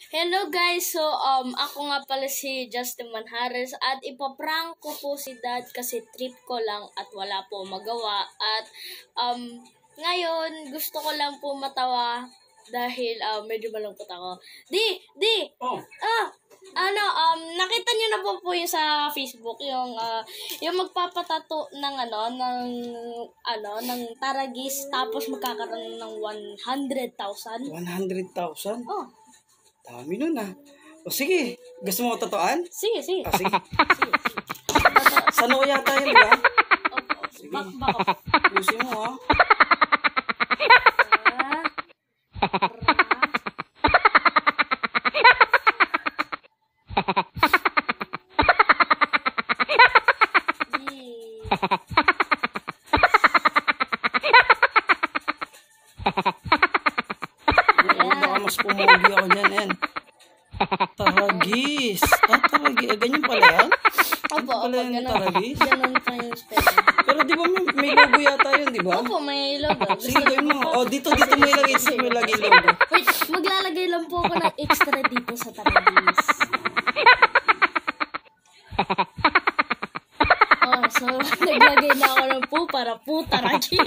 Hello guys, so ako nga pala si Justin Manhares at ipaprank ko po si Dad kasi trip ko lang at wala po magawa at ngayon gusto ko lang po matawa dahil medyo malungkot ako. Oh. Nakita niyo na po yung sa Facebook yung magpapatato ng ng taragis tapos magkakaroon ng 100,000. 100,000? Oh. Dami nun ah. O sige, gusto mo tatuan? Sige. Sige. Sige. Sa noo yata yun, di ba? Opo. Sige. Baka. Pusin mo ah. Baka mas pumogi ako dyan, yan. Taragis. Taragis. Ganyan pala yan? Opo, pala yung ganun. taragis? Ganun pa yung spelling. Pero di ba may logo yata yun, di ba? Opo, may logo. Sige, gawin mo. O, dito mo ilagay. Dito mo ilagay logo. Wait, maglalagay lang po ako ng extra dito sa taragis. So, naglagay na ako ng po para po taragis.